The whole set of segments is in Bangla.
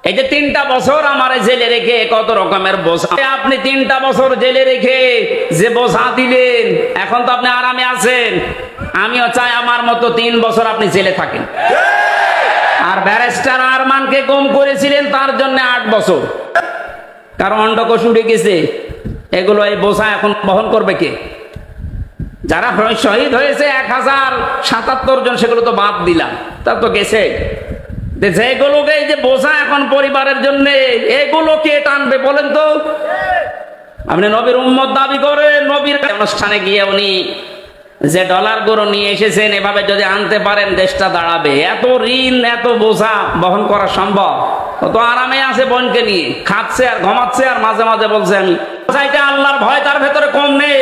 এই যে 3টা বছর আমার জেলে রেখে কত রকমের বোঝা, আপনি 3টা বছর জেলে রেখে যে বোঝা দিলেন, এখন তো আপনি আরামে আছেন। আমিও চাই আমার মতো 3 বছর আপনি জেলে থাকেন। আর ব্যারিস্টার আরমানকে গুম করেছিলেন তার জন্য 8 বছর, কারণ অন্ডকোষ উঠে গেছে। এগুলো এই বোঝা এখন বহন করবে কে? যারা শহীদ হয়েছে 1077 জন, সেগুলো তো বাদ দিলাম, তা তো গেছে। যেগুলোকে এই যে বোঝা এখন পরিবারের জন্য, এগুলো কে টানবে বলেন তো? আপনি নবীর উম্মত দাবি করেন, নবীর অনুষ্ঠানে গিয়ে উনি যে ডলার গুলো নিয়ে এসেছেন, এভাবে যদি আনতে পারেন দেশটা দাঁড়াবে। এত ঋণ, এত বোঝা বহন করা সম্ভব? তো আরামে আছে, বোনকে নিয়ে খাচ্ছে আর ঘুমাচ্ছে, আর মাঝে মাঝে বলছে আমি চাইতে আল্লাহর ভয় তার ভেতরে কম নেই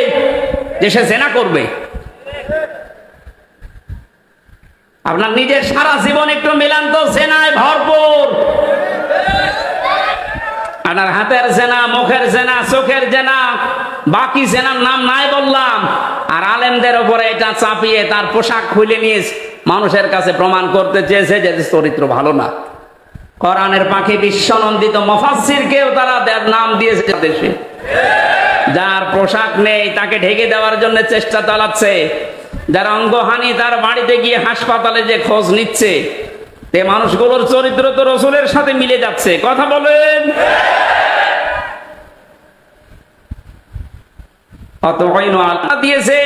যে সে জেনা করবে। আপনার নিজের সারা জীবন একটু মিলান তো, জেনায় ভরপুর। আপনার হাতের জেনা, মুখের জেনা, চোখের জেনা, বাকি জেনার নাম নাই বললাম। আর আলেমদের উপরে এটা চাপিয়ে তার পোশাক খুলে নিয়ে মানুষের কাছে প্রমাণ করতে চেয়েছে যে চরিত্র ভালো না। কোরআনের পাখি বিশ্বনন্দিত মুফাসসিরকেও তারা নাম দিয়েছে দেশে। যার পোশাক নেই তাকে ঢেকে দেওয়ার জন্য চেষ্টা চালাচ্ছে। যার অঙ্গহানি, তার বাড়িতে গিয়ে হাসপাতালে যে খোঁজ নিচ্ছে, তে মানুষগুলোর চরিত্র তো রসুলের সাথে মিলে যাচ্ছে। কথা বলেন। দিয়েছে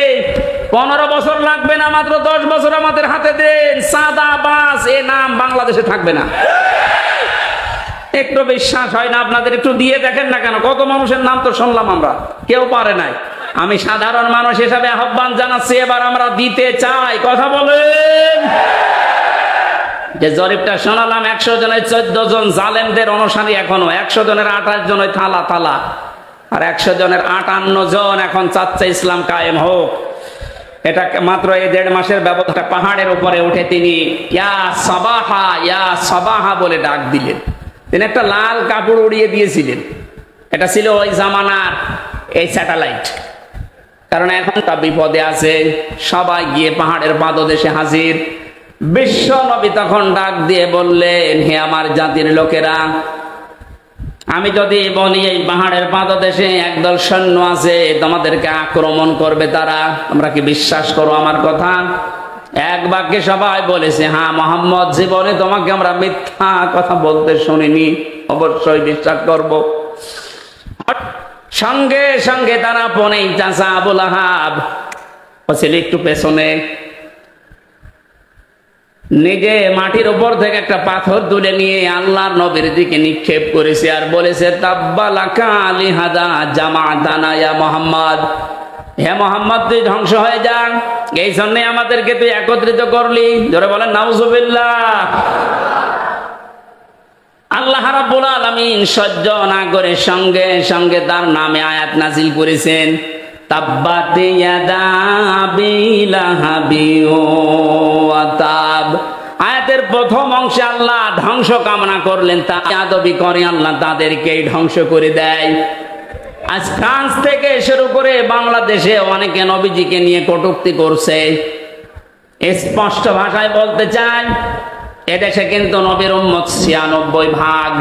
15 বছর লাগবে না, মাত্র 10 বছর আমাদের হাতে দেন। সাদা বাস এ নাম বাংলাদেশে থাকবে না। একটু বিশ্বাস হয় না আপনাদের? একটু দিয়ে দেখেন না কেন? কত মানুষের নাম তো শুনলাম আমরা, কেউ পারে নাই। আমি সাধারণ মানুষ হিসাবে আহ্বান জানাচ্ছি, এবার আমরা দিতে চাই। কথা বলেন। যে জরিপটা শোনালাম, 100 জনের 14 জন জালেমদের অনুসারী, এখনো 100 জনের 28 জন ওই থালা থালা, আর 100 জনের 58 জন এখন চাচ্ছে ইসলাম কায়েম হোক। এটা মাত্র এই 1.5 মাসের ব্যবস্থা। পাহাড়ের উপরে উঠে তিনি ইয়া সাবাহা, ইয়া সাবাহা বলে ডাক দিলেন। তিনি একটা লাল কাপড় উড়িয়ে দিয়েছিলেন। এটা ছিল ওই জামানার এই স্যাটেলাইট। কারণ এখন তা বিপদে আছে, সবাই গিয়ে পাহাড়ের পাদদেশে হাজির। বিশ্ব নবী তখন ডাক দিয়ে বললেন, হে আমার জাতির লোকেরা, আমি যদি বলি এই পাহাড়ের পাদদেশে একদল সৈন্য আছে, তোমাদেরকে আক্রমণ করবে তারা, তোমরা কি বিশ্বাস করো আমার কথা? এক বাক্যে সবাই বলেছে, হ্যাঁ মুহাম্মদ, জীবনে তোমাকে আমরা মিথ্যা কথা বলতে শুনিনি, অবশ্যই বিশ্বাস করব। সঙ্গে সঙ্গে তারা পনেই চাচা আবু লাহাব ছিল একটু পেছনে, নিজে মাটির উপর থেকে একটা পাথর তুলে নিয়ে আল্লাহর নবীর দিকে নিক্ষেপ করেছে আর বলেছে, তাব্বালাকা লিহাদা জামাতানা ইয়া মুহাম্মদ, হে মুহাম্মদ তুই ধ্বংস হয়ে যা, এই জন্য আমাদেরকে তুই একত্রিত করলি। ধরে বলেন নাউজুবিল্লাহ। আল্লাহ রাব্বুল আলামিন সহ্য না করে সঙ্গে সঙ্গে তার নামে আয়াত নাজিল করেছেন, তাব্বাত ইয়াদা আবি লাহাবিন ওয়া তাব। আয়াতের প্রথম অংশে আল্লাহ ধ্বংস কামনা করলেন, তা আদবি করে আল্লাহ তাদেরকেই ধ্বংস করে দেয়। আজ ফ্রান্স থেকে শুরু করে বাংলাদেশে অনেকে নবীজিকে নিয়ে কটূক্তি করছে। স্পষ্ট ভাষায় বলতে চাই, এদেশে কিন্তু নবীর উম্মত 96%।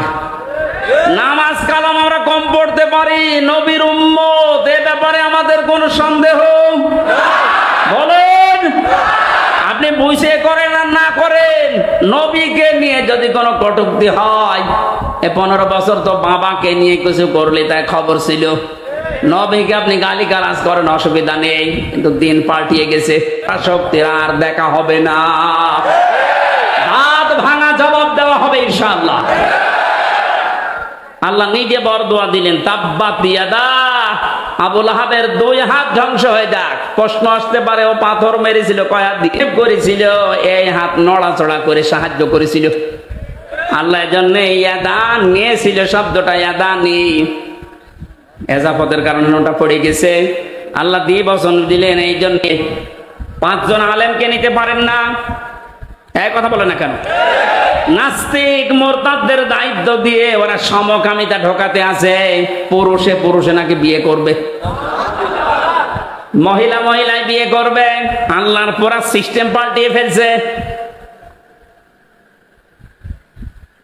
নামাজ কালাম আমরা কম পড়তে পারি, নবীর উম্মত এ ব্যাপারে আমাদের কোনো সন্দেহ বলেন? আপনি বুঝে করেন আর না করেন, নবীকে নিয়ে যদি কোনো কটূক্তি হয়, এ 15 বছর তো বাবাকে নিয়ে কিছু করলে তাই খবর ছিল। নবীকে আপনি গালিগালাজ করেন, অসুবিধা নেই, কিন্তু দিন পাল্টিয়ে গেছে, শক্তির আর দেখা হবে না, হাত ভাঙা জবাব দেওয়া হবে ইনশাআল্লাহ। আল্লাহ নিজে বরদোয়া দিলেন, তাব্বাত ইয়াদা, আবু লাহাবের 2 হাত ধ্বংস হয়ে যাক। প্রশ্ন আসতে পারে, ও পাথর মেরেছিল কয় হাত দিয়ে করেছিল? এই হাত নড়াচড়া করে সাহায্য করেছিল। আল্লাহ জন্য ইয়াদা নিয়েছিল, শব্দটা ইয়াদা নি এজাফতের কারণে ওটা পড়ে গেছে। আল্লাহ দিয়ে বচন দিলেন, এই জন্য 5 জন আলেমকে নিতে পারেন না। এই কথা বলে না কেন? নাস্তিক মোরতাদদের দায়িত্ব দিয়ে ওরা সমকামিতা ঢোকাতে আছে। পুরুষে পুরুষে নাকি বিয়ে করবে, মহিলা মহিলায় বিয়ে করবে। আল্লাহর পুরা সিস্টেম পাল্টিয়ে ফেলছে।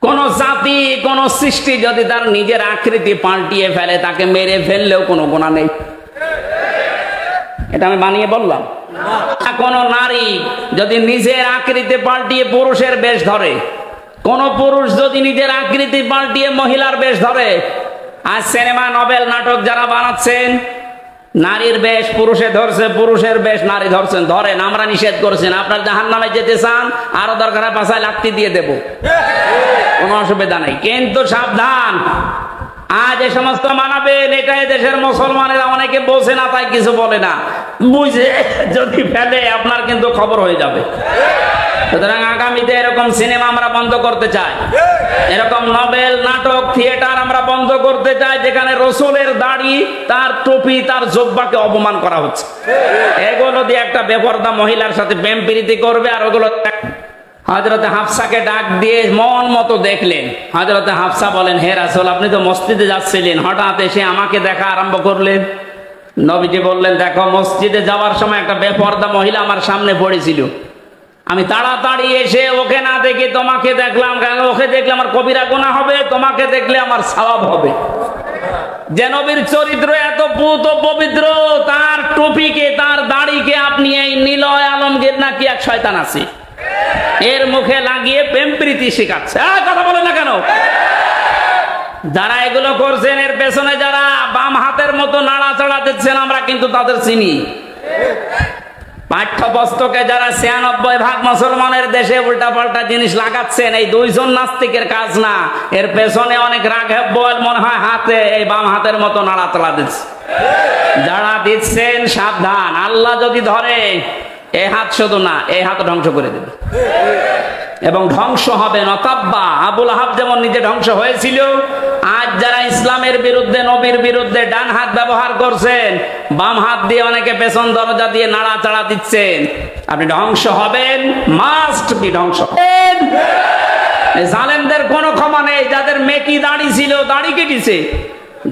কোন জাতি কোন সৃষ্টি যদি তার নিজের আকৃতি পাল্টিয়ে ফেলে তাকে মেরে ফেললেও কোনো গুনাহ নেই। এটা আমি বানিয়ে বললাম? কোন নারী যদি নিজের আকৃতি পাল্টিয়ে পুরুষের বেশ ধরে, কোন পুরুষ যদি নিজের আকৃতি পাল্টিয়ে মহিলার বেশ ধরে, আজ সিনেমা নভেল নাটক যারা বানাচ্ছেন নারীর বেশ পুরুষে ধরছে, পুরুষের বেশ নারী ধরছেন, ধরেন, আমরা নিষেধ করছেন। আপনার জাহান্নামে যেতে চান, আরো দরকার পাশায় লাত্তি দিয়ে দেব, কোনো অসুবিধা নেই। কিন্তু সাবধান, আজ এ সমস্ত মানাবেন, এটা দেশের মুসলমানেরা অনেকে বোঝে না, তাই কিছু বলে না। বুঝে যদি ফেলে আপনার কিন্তু খবর হয়ে যাবে। সুতরাং আগামীতে এরকম সিনেমা আমরা বন্ধ করতে চাই, এরকম নভেল নাটক থিয়েটার আমরা বন্ধ করতে চাই যেখানে রসুলের দাড়ি, তার টুপি, তার জুব্বাকে অপমান করা হচ্ছে। এগুলো দিয়ে একটা বেপরদা মহিলার সাথে প্রেম প্রীতি করবে, আর ওগুলো হযরতে হাফসাকে ডাক দিয়ে মন মতো দেখলেন। হযরতে হাফসা বলেন, হে রাসূল, আপনি তো মসজিদে যাচ্ছিলেন, হঠাৎ এসে আমাকে দেখা আরম্ভ করলেন। নবীজি বললেন, দেখো, মসজিদে যাওয়ার সময় একটা বেপরদা মহিলা আমার সামনে পড়েছিল, আমি তাড়াতাড়ি এসে ওকে না দেখে তোমাকে দেখলাম, কারণ ওকে দেখলে আমার কবিরা গুনাহ হবে, তোমাকে দেখলে আমার সওয়াব হবে। যে নবীর চরিত্র এত পুত পবিত্র, তার টুপিকে, তার দাড়িকে আপনি এই নিলয় আলমগীর নাকি এক শয়তান আছে এর মুখে লাগিয়ে প্রেম প্রীতি শেখাচ্ছে। কথা বলে না কেন? যারা এগুলো করছেন এর পেছনে যারা বাম হাতের মতো নাড়াচাড়া দিচ্ছেন, আমরা কিন্তু তাদের চিনি। পাঠ্যপুস্তকে যারা ৯৬% মুসলমানের দেশে উল্টাপাল্টা জিনিস লাগাচ্ছেন, এই দুইজন নাস্তিকের কাজ না, এর পেছনে অনেক রাঘব বল মনে হয় হাতে, এই বাম হাতের মতো নাড়াচাড়া দিচ্ছে। যারা দিচ্ছেন সাবধান, আল্লাহ যদি ধরে এই হাত শুধু না, এই হাত ধ্বংস করে দেবে এবং ধ্বংস হবে নতাব্বা। আবুল আহাব যেমন নিজে ধ্বংস হয়েছিল, আজ যারা ইসলামের বিরুদ্ধে, নবীর বিরুদ্ধে ডান হাত ব্যবহার করছেন, বাম হাত দিয়ে অনেকে পেছন দরজা দিয়ে নাড়াচাড়া দিচ্ছেন, আপনি ধ্বংস হবেন, মাস্ট বি ধ্বংস। জালেমদের কোনো ক্ষমা নেই। যাদের মেকি দাড়ি ছিল, দাড়ি কেটেছে,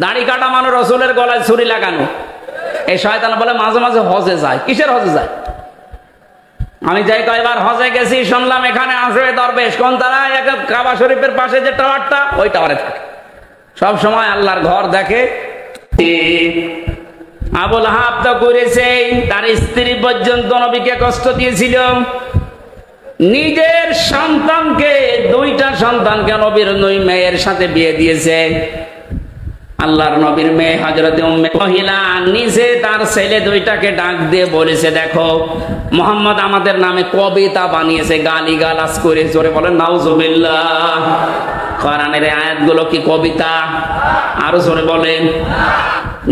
দাড়ি কাটা মানে রসুলের গলায় ছুরি লাগানো। এই শয়তান বলে মাঝে মাঝে হজে যায়। কিসের হজে যায়? আমি যাই কয়েকবার হজে গেছি, শুনলাম এখানে আসবে দরবেশ, কোন তারা, কাবা শরীফের পাশে যে টাওয়ারটা, ওই টাওয়ারে থাকে, সব সময় আল্লাহর ঘর দেখে। আবুল আহাব তো করেছে, তার স্ত্রী পর্যন্ত নবীকে কষ্ট দিয়েছিল। নিজের সন্তানকে, দুইটা সন্তানকে নবীর দুই মেয়ের সাথে বিয়ে দিয়েছে। আল্লাহর নবীর মেয়ে হযরতে উম্মে মহিলা নিজে তার ছেলে দুইটাকে ডাক দিয়ে বলেছে, দেখো, মুহাম্মদ আমাদের নামে কবিতা বানিয়েছে, গালিগালাজ করে। জোরে বলেন নাউজুবিল্লাহ। কোরআনের আয়াতগুলো কি কবিতা? আরো জোরে বলেন।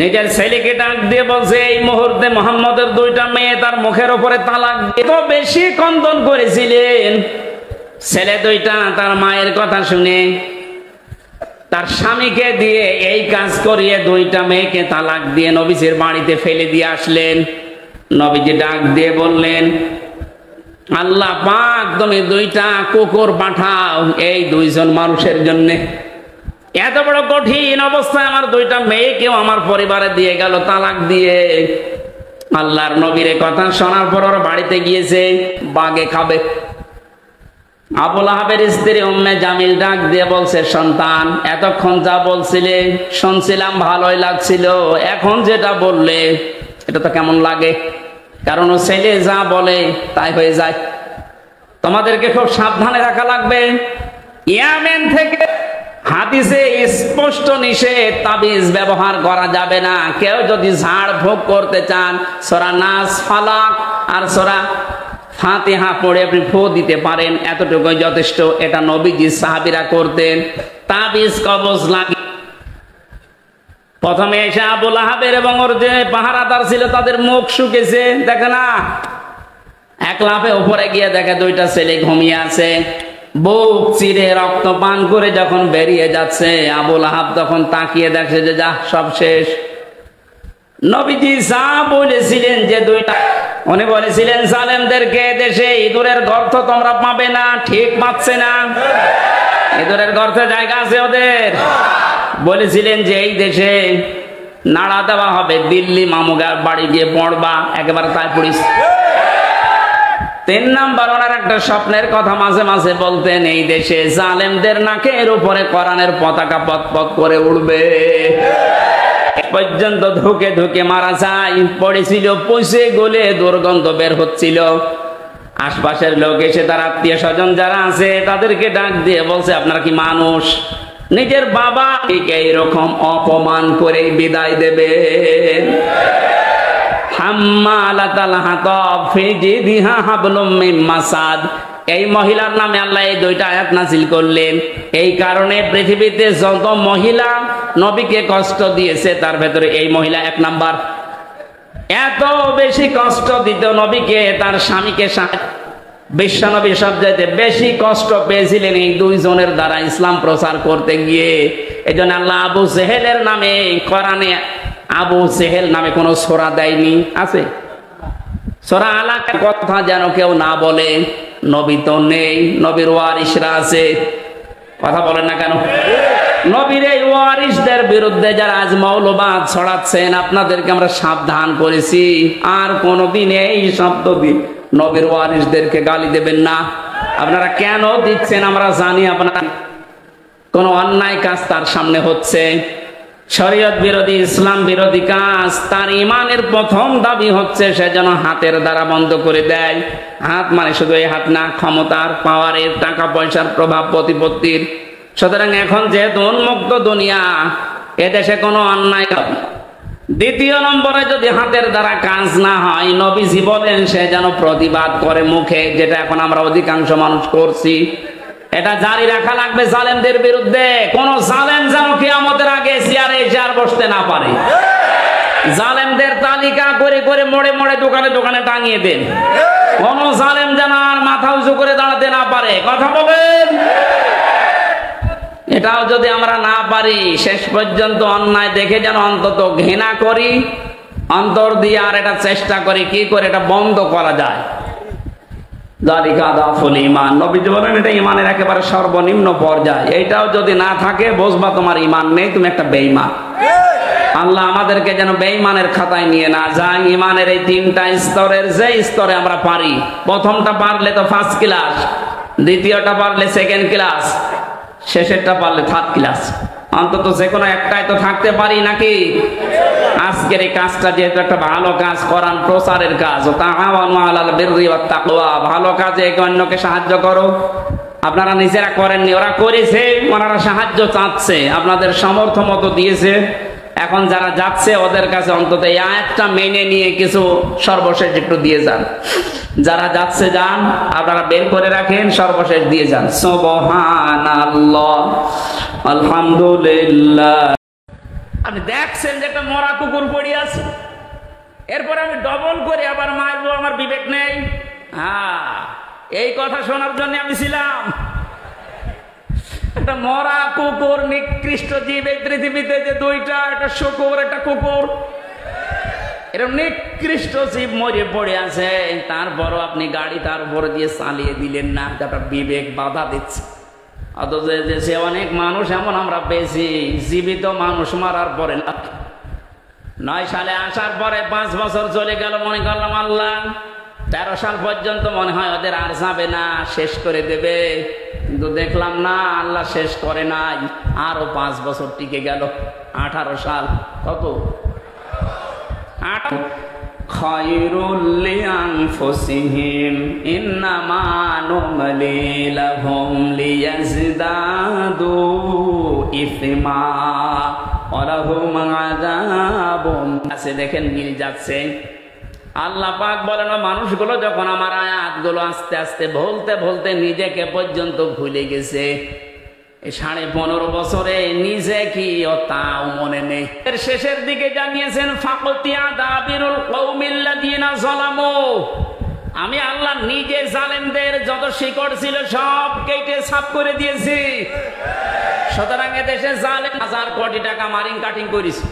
নিজের ছেলেকে ডাক দিয়ে বলছে, এই মুহূর্তে মুহাম্মদের দুইটা মেয়ে তার মুখের উপরে তালাক দিয়ে তো বেশি কন্দন করেছিলেন। ছেলে দুইটা তার মায়ের কথা শুনে তার স্বামীকে দিয়ে এই কাজ করিয়ে দুইটা মেয়েকে তালাক দিয়ে নবীজির বাড়িতে ফেলে দিয়ে আসলেন। নবীজি ডাক দিয়ে বললেন, আল্লাহ পাক, তুমি দুইটা কুকুর পাঠাও এই দুইজন মানুষের জন্য। এত বড় কঠিন অবস্থায় আমার দুইটা মেয়েকেও আমার পরিবারে দিয়ে গেল তালাক দিয়ে। আল্লাহর নবীর কথা শোনার পর ওর বাড়িতে গিয়েছে, বাগে খাবে। আবুল আহাবের স্ত্রী উম্মে জামিল ডাক দিয়ে বলছে, সন্তান, এতক্ষণ যা বলছিলে শুনছিলাম, ভালোই লাগছিল, এখন যেটা বললে এটা তো কেমন লাগে? কারণ ও ছেলে যা বলে তাই হয়ে যায়। তোমাদেরকে খুব সাবধানে রাখা লাগবে। ইয়ামেন থেকে হাদিসে স্পষ্ট নিষেধ, তাবিজ ব্যবহার করা যাবে না। কেউ যদি ঝাড় ফুঁক করতে চান, সূরা নাস, ফালাক আর সূরা ফাতিহা পড়ে আপনি ফু দিতে পারেন, এতটুকুই যথেষ্ট। এটা নবীজি সাহাবীরা করতেন। তাবিজ কবজ লাগে। প্রথমে এসে আবুল আহাবের এবং ওর যে পাহারাদার ছিল তাদের মুখ শুকেছে, দেখে না, এক লাফে উপরে গিয়ে দেখে দুইটা ছেলে ঘুমিয়ে আছে। বুক চিরে রক্ত পান করে যখন বেরিয়ে যাচ্ছে, আবুল আহাব তখন তাকিয়ে দেখছে যে যা, সব শেষ। নবীজি যা বলেছিলেন যে দুইটা, উনি বলেছিলেন জালেমদেরকে দেশে ইঁদুরের গর্ত তোমরা পাবে না, ঠিক পাচ্ছে না, ইঁদুরের গর্তে জায়গা আছে ওদের। বলেছিলেন যে এই দেশে নাড়া দেওয়া হবে, দিল্লি মামুগার বাড়ি গিয়ে পড়বা, একেবারে তাই পড়িস। তিন নাম্বার, ওনার একটা স্বপ্নের কথা মাঝে মাঝে বলতেন, এই দেশে জালেমদের নাকের উপরে কোরআনের পতাকা পতপত করে উড়বে। পর্যন্ত ধুকে ধুকে মারা যায়, পড়েছিল পচে গলে দুর্গন্ধ বের হচ্ছিল। আশপাশের লোক এসে তার আত্মীয় স্বজন যারা আছে তাদেরকে ডাক দিয়ে বলছে, আপনারা কি মানুষ? নিজের বাবা এইরকম অপমান করে বিদায় দেবে। হাম্মালাতাল হাতাব ফি জিদিহা হাবলুম মিন মাসাদ, এই মহিলার নামে আল্লাহ এই দুইটা আয়াত নাযিল করলেন। এই কারণে পৃথিবীতে যত মহিলা নবীকে কষ্ট দিয়েছে তার ভেতরে এই মহিলা এক নাম্বার। এত বেশি কষ্ট দিত নবীকে, তার স্বামীকে। বিশ্বনবী সবচাইতে বেশি কষ্ট পেয়েছিলেন এই দুইজনের দ্বারা ইসলাম প্রচার করতে গিয়ে। এই জন্য আল্লাহ আবু জেহেলের নামে কোরআনে আবু জেহেল নামে কোন সূরা দেয়নি। আছে সূরা আলাকের কথা যেন কেউ না বলে। নবী তো নেই, নবীর ওয়ারিসরা আছে। কথা বলেন না কেন? নবীর এই ওয়ারিসদের বিরুদ্ধে যারা আজ মৌলবাদ ছড়াচ্ছেন, আপনাদেরকে আমরা সাবধান করেছি, আর কোনদিন এই শব্দ দিয়ে নবীর ওয়ারিসদেরকে গালি দেবেন না। আপনারা কেন দিচ্ছেন আমরা জানি। আপনারা কোন অন্যায় কাজ তার সামনে হচ্ছে, শরীয়ত বিরোধী, ইসলাম বিরোধী কাজ, তার ইমানের প্রথম দাবি হচ্ছে সে যেন হাতের দ্বারা বন্ধ করে দেয়। হাত মানে শুধু এই হাত না, ক্ষমতার, পাওয়ারের, টাকা পয়সার, প্রভাব প্রতিপত্তির। সুতরাং এখন যেহেতু উন্মুক্ত দুনিয়া, এদেশে কোনো অন্যায়। দ্বিতীয় নম্বরে, যদি হাতের দ্বারা কাজ না হয়, নবীজি বলেন সে যেন প্রতিবাদ করে মুখে, যেটা এখন আমরা অধিকাংশ মানুষ করছি। এটা জারি রাখা লাগবে জালেমদের বিরুদ্ধে। কোন জালেম যেন কিয়ামতের আগে চেয়ারে এসে আর বসতে না পারে। জালেমদের তালিকা করে করে মোড়ে মোড়ে দোকানে দোকানে টাঙিয়ে দেন। কোন জালেম যেন আর মাথা উঁচু করে দাঁড়াতে না পারে। কথা বলেন। এটাও যদি আমরা না পারি, শেষ পর্যন্ত অন্যায় দেখে যেন অন্তত ঘৃণা করি, অন্তর দিয়ে আর এটা চেষ্টা করি কি করে এটা বন্ধ করা যায়। নবীজি বলেন এটা ইমানের একেবারে সর্বনিম্ন পর্যায়। এইটাও যদি না থাকে, বুঝবা তোমার ইমান নেই, তুমি একটা বেঈমান। আল্লাহ আমাদেরকে যেন বেঈমানের খাতায় নিয়ে না যায়। ইমানের এই তিনটা স্তরের যে স্তরে আমরা পারি, প্রথমটা পারলে তো ফার্স্ট ক্লাস, দ্বিতীয়টা পারলে সেকেন্ড ক্লাস, শেষেরটা পারলে থার্ড ক্লাস। অন্তত যে কোনো একটাই তো থাকতে পারি নাকি? আজকের এই কাজটা যেহেতু একটা ভালো কাজ, কোরআন প্রচারের কাজ, তাআওয়ানু আলাল বিররি ওয়াত তাকওয়া, ভালো কাজে একে অন্যকে সাহায্য করো। আপনারা নিজেরা করেননি, ওরা করেছে, ওনারা সাহায্য চাচ্ছে, আপনাদের সামর্থ্য মতো দিয়েছে। এখন যারা যাচ্ছে ওদের কাছে অন্তত এই আয়াতটা মেনে নিয়ে কিছু সর্বশেষ একটু দিয়ে যান। যারা যাচ্ছে যান, আপনারা বের করে রাখেন, সর্বশেষ দিয়ে যান। সুবহানাল্লাহ, আলহামদুলিল্লাহ। আপনি দেখছেন যে একটা মরা কুকুর পড়ে আছে, এরপরে আমি ডবল করে আবার মারবো, আমার বিবেক নেই? হ্যাঁ, এই কথা শোনার জন্য আমি ছিলাম। একটা মরা কুকুর, নিকৃষ্ট জীব এই পৃথিবীতে যে দুইটা, একটা শুকুর, একটা কুকুর, এরকম নিকৃষ্ট জীব মরে পড়ে আছে, তারপরও আপনি গাড়ি তার উপরে দিয়ে চালিয়ে দিলেন না, যাটা বিবেক বাধা দিচ্ছে। অথচ দেশে অনেক মানুষ এমন আমরা পেয়েছি, জীবিত মানুষ মারার পরে 9 সালে আসার পরে 5 বছর চলে গেল, মনে করলাম আল্লাহ 13 সাল পর্যন্ত মনে হয় ওদের আর যাবে না, শেষ করে দেবে। কিন্তু দেখলাম না, আল্লাহ শেষ করে নাই, আরো 5 বছর টিকে গেল। 18 সাল। কত? খায়রুল লিআনফুসিহিম ইন্নামা নুমলি লাহুম লিয়াজদাদু ইসমা ওয়া লাহুম আযাবুন। আছে দেখেন, মিল যাচ্ছে। আল্লাহ পাক বলেন, মানুষগুলো যখন আমার আয়াতগুলো আস্তে আস্তে বলতে বলতে নিজেকে পর্যন্ত ভুলে গেছে। 15.5 বছরে নিজে কি ও তাও মনে নেই। এর শেষের দিকে জানিয়েছেন, ফাকতিয়া দাবিরুল কওমিল্লাযিনা যালামু, আমি আল্লাহ নিজে জালেমদের যত শিকড় ছিল সব কেটে সাফ করে দিয়েছি। সুতরাং এদেশে জালেম 1000 কোটি টাকা মারিং কাটিং করেছে,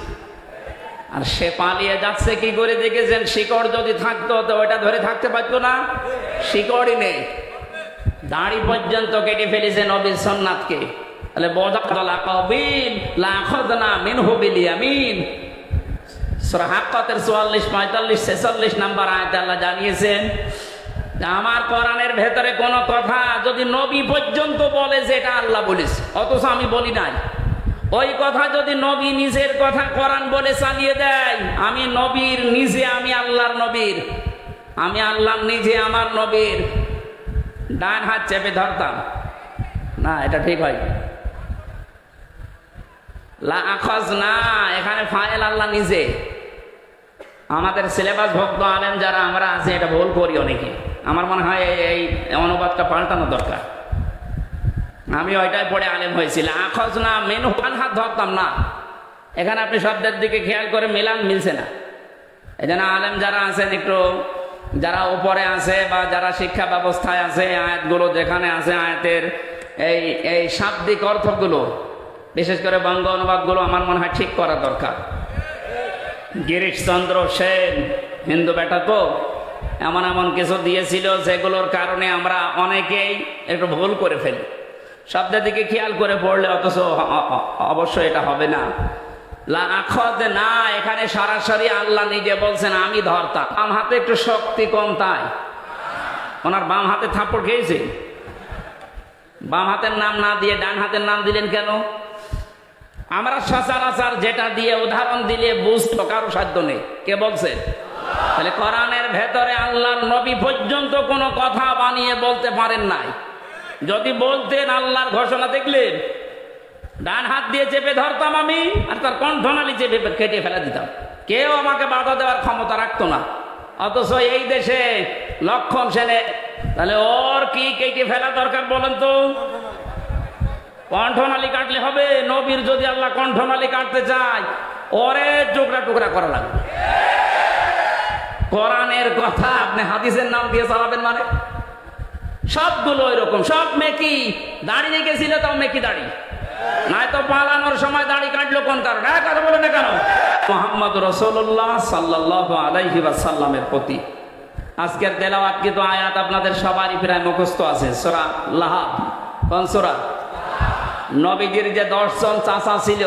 আর সে পালিয়ে যাচ্ছে কি করে দেখেছেন? শিকড় যদি থাকতো তো ওটা ধরে থাকতে পারতো না, শিকড়ই নেই। দাড়ি পর্যন্ত কেটে ফেলেছে নবীর সুন্নাতকে। তাহলে বদালা কাবিল লা আখাযনা মিনহু বিল ইয়ামিন। সূরা হাক্কাতের 44, 45, 46 নাম্বার আয়াতে আল্লাহ জানিয়েছেন আমার কোরআনের ভেতরে কোন কথা যদি নবী পর্যন্ত বলে যে এটা আল্লাহ বলেছে, অথচ আমি বলি নাই, ওই কথা যদি নবী নিজের কথা কোরআন বলে চালিয়ে দেয়, আমি নবীর নিজে, আমি আল্লাহর নবীর, আমি আল্লাহ নিজে আমার নবীর ডান হাত চেপে ধরতাম না, এটা ঠিক হয় লা আখাজ না, এখানে ফাইল আল্লাহ নিজে। আমাদের সিলেবাস ভক্ত আলেম যারা আমরা আছি এটা ভুল করি অনেকে, আমার মনে হয় এই অনুবাদটা পাল্টানো দরকার। আমি ওইটাই পড়ে আলেম হয়েছিল, আখাজ না মেনু ডান হাত ধরতাম না, এখানে আপনি শব্দের দিকে খেয়াল করে মিলান, মিলছে না। এই জন্য আলেম যারা আছেন একটু, যারা উপরে আছে বা যারা শিক্ষা ব্যবস্থায় আছে, আয়াতগুলো যেখানে আছে আয়াতের এই শাব্দিক অর্থগুলো, বিশেষ করে বঙ্গ অনুবাদগুলো আমার মনে হয় ঠিক করা দরকার। গিরিশচন্দ্র সেন হিন্দু বেটা তো এমন এমন কিছু দিয়েছিল যেগুলোর কারণে আমরা অনেকেই একটু ভুল করে ফেলি, শব্দের দিকে খেয়াল করে পড়লে, অথচ অবশ্যই এটা হবে না। লা আখাজ না, এখানে সরাসরি আল্লাহ নিজে বলছেন আমি ধরতাম। বাম হাতে একটু শক্তি কম, তাই ওনার বাম হাতে থাপ্পড় খেয়েছে। বাম হাতের নাম না দিয়ে ডান হাতের নাম দিলেন কেন? আমরা সচরাচর যেটা দিয়ে উদাহরণ দিলে বুঝতো, কারো সাধ্য নেই। কে বলছে? তাহলে কোরআনের ভেতরে আল্লাহর নবী পর্যন্ত কোনো কথা বানিয়ে বলতে পারেন নাই। যদি বলতেন আল্লাহর ঘোষণা দেখলেন, ডান হাত দিয়ে চেপে ধরতাম আমি, আর তার কণ্ঠনালী চেপে কেটে ফেলে দিতাম, কেউ আমাকে বাধা দেওয়ার ক্ষমতা রাখতো না। অথচ এই দেশে লক্ষণ সেনে, তাহলে ওর কি কেটে ফেলা দরকার বলেন তো? কণ্ঠনালী কাটলে হবে? নবীর যদি আল্লাহ কণ্ঠনালী কাটতে চায়, ওরে টুকরা টুকরা করা লাগবে। কোরআনের কথা আপনি হাদিসের নাম দিয়ে চালাবেন মানে? সবগুলো এরকম, সব মেকি। দাড়ি রেখেছিল তাও মেকি দাড়ি, নাই তো পালানোর সময় দাড়ি কাটলো কোন কারণে? কথা বলে না কেন? মুহাম্মদ রাসূলুল্লাহ সাল্লাল্লাহু আলাইহি ওয়াসাল্লামের প্রতি আজকের তেলাওয়াতকৃত আয়াত আপনাদের সবারই প্রায় মুখস্থ আছে। সূরা লাহাব। কোন সূরা? নবীজির যে 10 জন চাচা ছিল,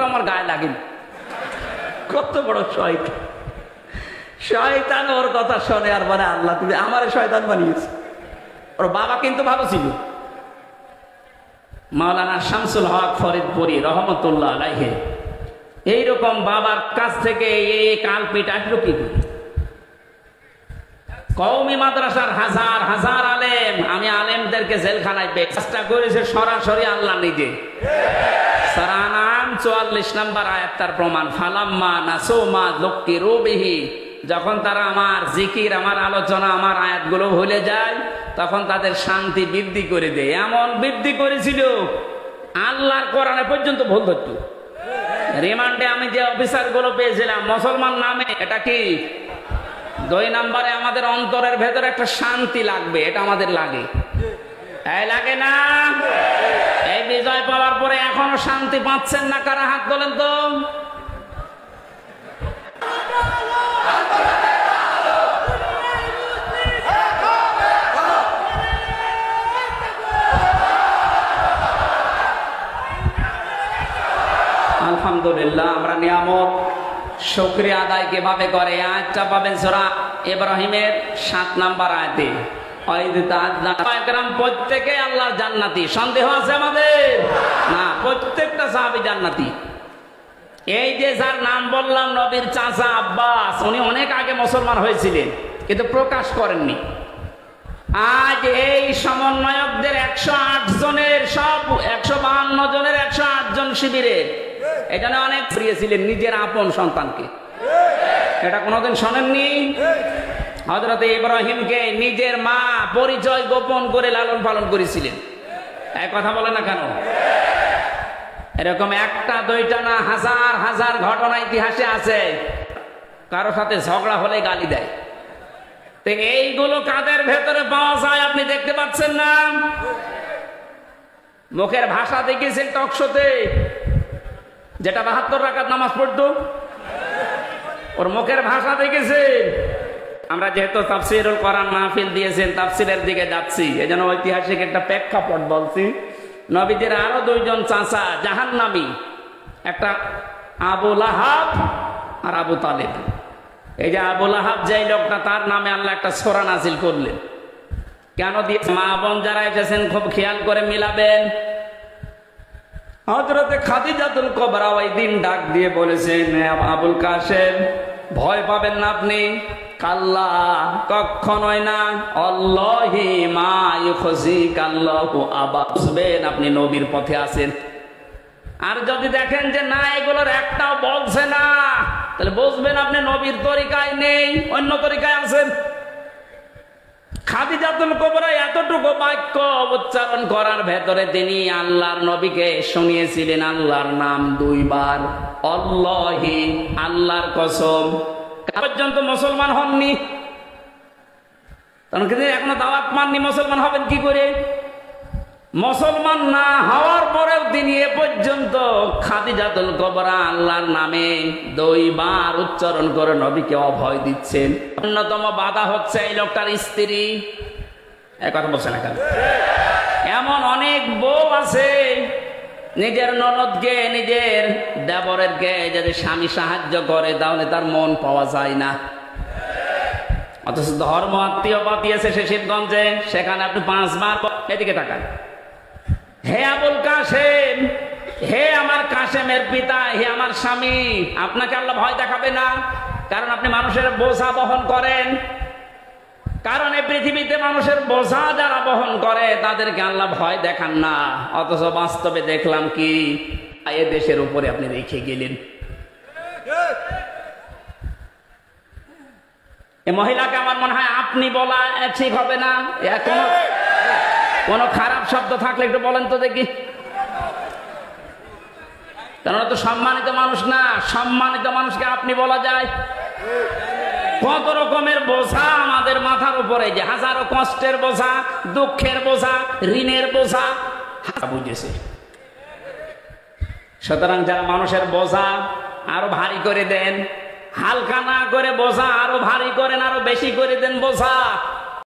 আমার গায়ে লাগে। কত বড় শয়তান! শয়তান ওর কথা শোনে আর বলে আল্লাহ তুমি আমারে শয়তান বানিয়েছে। ওর বাবা কিন্তু ভালো ছিল। মাওলানা শামসুল হক ফরিদপুরি রহমতুল্লাহ আলাইহি এইরকম বাবার কাছ থেকে এই কালপিট আসলো কি করে? কওমি মাদ্রাসার হাজার হাজার আলেম, আমি আলেমদেরকে জেলখানায় চেষ্টা করেছে সরাসরি আল্লাহ নিজে। সূরা আনআম 44 নম্বর আয়াত তার প্রমাণ। ফালাম্মা নাসুমা যুকিরু বিহি, যখন তারা আমার জিকির, আমার আলোচনা, আমার আয়াতগুলো ভুলে যায়, তখন তাদের শান্তি বৃদ্ধি করে দেয়। এমন বৃদ্ধি করেছিল আল্লাহর কোরআনে পর্যন্ত ভুল ধরত। রিমান্ডে আমি যে অফিসার গুলো পেয়েছিলাম মুসলমান নামে, এটা কি 2 নম্বরে আমাদের অন্তরের ভেতরে একটা শান্তি লাগবে, এটা আমাদের লাগে। এই লাগে না? এই বিজয় পাওয়ার পরে এখনো শান্তি পাচ্ছেন না কারা? হাত তোলেন তো। আলহামদুলিল্লাহ। আমরা নিয়ামত শুকরিয়া আদায় কিভাবে করে? আয়াতটা পাবেন সূরা ইব্রাহিমের 7 নম্বর আয়াতে। প্রত্যেকে আল্লাহর জান্নাতি, সন্দেহ আছে আমাদের? না, প্রত্যেকটা সাহাবী জান্নাতি। এই যে যার নাম বললাম, নবীর চাচা আব্বাস, উনি অনেক আগে মুসলমান হয়েছিলেন কিন্তু প্রকাশ করেননি। আজ এই সমন্বয়কদের 108 জনের, সব 152 জনের 108 জন শিবিরে এখানে অনেক প্রিয়েছিলেন নিজের আপন সন্তানকে। এটা কোনোদিন শোনেননি? হযরত ইব্রাহিমকে নিজের মা পরিচয় গোপন করে লালন পালন করেছিলেন। এই কথা বলে না কেন? এরকম একটা দুইটা না, হাজার হাজার ঘটনা ইতিহাসে আছে। কারো সাথে ঝগড়া হলে গালি দেয়। তো এইগুলো কাদের ভেতরে পাওয়া যায় আপনি দেখতে পাচ্ছেন না? মুখের ভাষা দেখেছেন টকশোতে, যেটা 72 রাকাত নামাজ পড়তো, ওর মুখের ভাষা দেখেছেন। আমরা যেহেতু তাফসীরুল কোরআন মাহফিল দিয়েছেন, তাফসীরের দিকে যাচ্ছি, এজন্য ঐতিহাসিক একটা প্রেক্ষাপট বলছি। নবীদের আরো 2 জন চাচা জাহান্নামী, একটা আবু লাহাব আর আবু তালেব। এই যে আবু লাহাব, যে লোকটা, তার নামে আল্লাহ একটা সূরা নাযিল করলেন। কেন দিয়ে? মা বোন যারা এসেছেন খুব খেয়াল করে মিলাবেন। হযরতে খাদিজাতুল কুবরা ওই দিন ডাক দিয়ে বলেছেন, আবুল কাসেম ভয় পাবেন না আপনি। কাল্লা, কখনোই না। আল্লাহি মা ইউখজিকাল্লাহু আবা, বুঝবেন আপনি নবীর পথে আছেন। আর যদি দেখেন যে না এগুলোর একটাও বলছে না, তাহলে বুঝবেন আপনি নবীর তরিকায় নেই, অন্য তরিকায় আছেন। খাদিজাতুল কুবরা এতটুকু বাক্য উচ্চারণ করার ভেতরে তিনি আল্লাহর নবীকে শুনিয়েছিলেন আল্লাহর নাম 2 বার, আল্লাহি, আল্লাহর কসম। পর্যন্ত মুসলমান হননি, কারণ এখনো দাওয়াত মাননি, মুসলমান হবেন কি করে? মুসলমান না হওয়ার পরেও তিনি এ পর্যন্ত খাদিজাতুল কুবরা আল্লাহর নামে 2 বার উচ্চারণ করে নবীকে অভয় দিচ্ছেন। অন্যতম বাধা হচ্ছে এই লোকটার স্ত্রী। এক কথা বলছেন না কেন? এমন অনেক বউ আছে নিজের ননদকে, নিজের দেবরেরকে যদি স্বামী সাহায্য করে তাহলে তার মন পাওয়া যায় না। অথচ ধর্ম আত্মীয় পাঠিয়েছে শিবগঞ্জে, সেখানে আপনি 5 বার এদিকে তাকান। হে আবুল কাসেম, হে আমার কাসেমের পিতা, হে আমার স্বামী, আপনাকে আল্লাহ ভয় দেখাবে না, কারণ আপনি মানুষের বোঝা বহন করেন। কারণ এই পৃথিবীতে মানুষের বোঝা যারা বহন করে তাদেরকে আল্লাহ ভয় দেখান না। অথচ বাস্তবে দেখলাম কি, এ দেশের উপরে আপনি রেখে গেলেন। এই মহিলাকে আমার মনে হয় আপনি বলা ঠিক হবে না। এখন কোন খারাপ শব্দ থাকলে একটু বলেন তো দেখি, কারণ তো সম্মানিত মানুষ না। সম্মানিত মানুষকে আপনি বলা যায়? কত রকমের বোঝা আমাদের মাথার উপরে, যে হাজারো কষ্টের বোঝা, দুঃখের বোঝা, ঋণের বোঝা বুঝেছে। সুতরাং যারা মানুষের বোঝা আরো ভারী করে দেন, হালকা না করে বোঝা আরো ভারী করেন, আরো বেশি করে দেন বোঝা,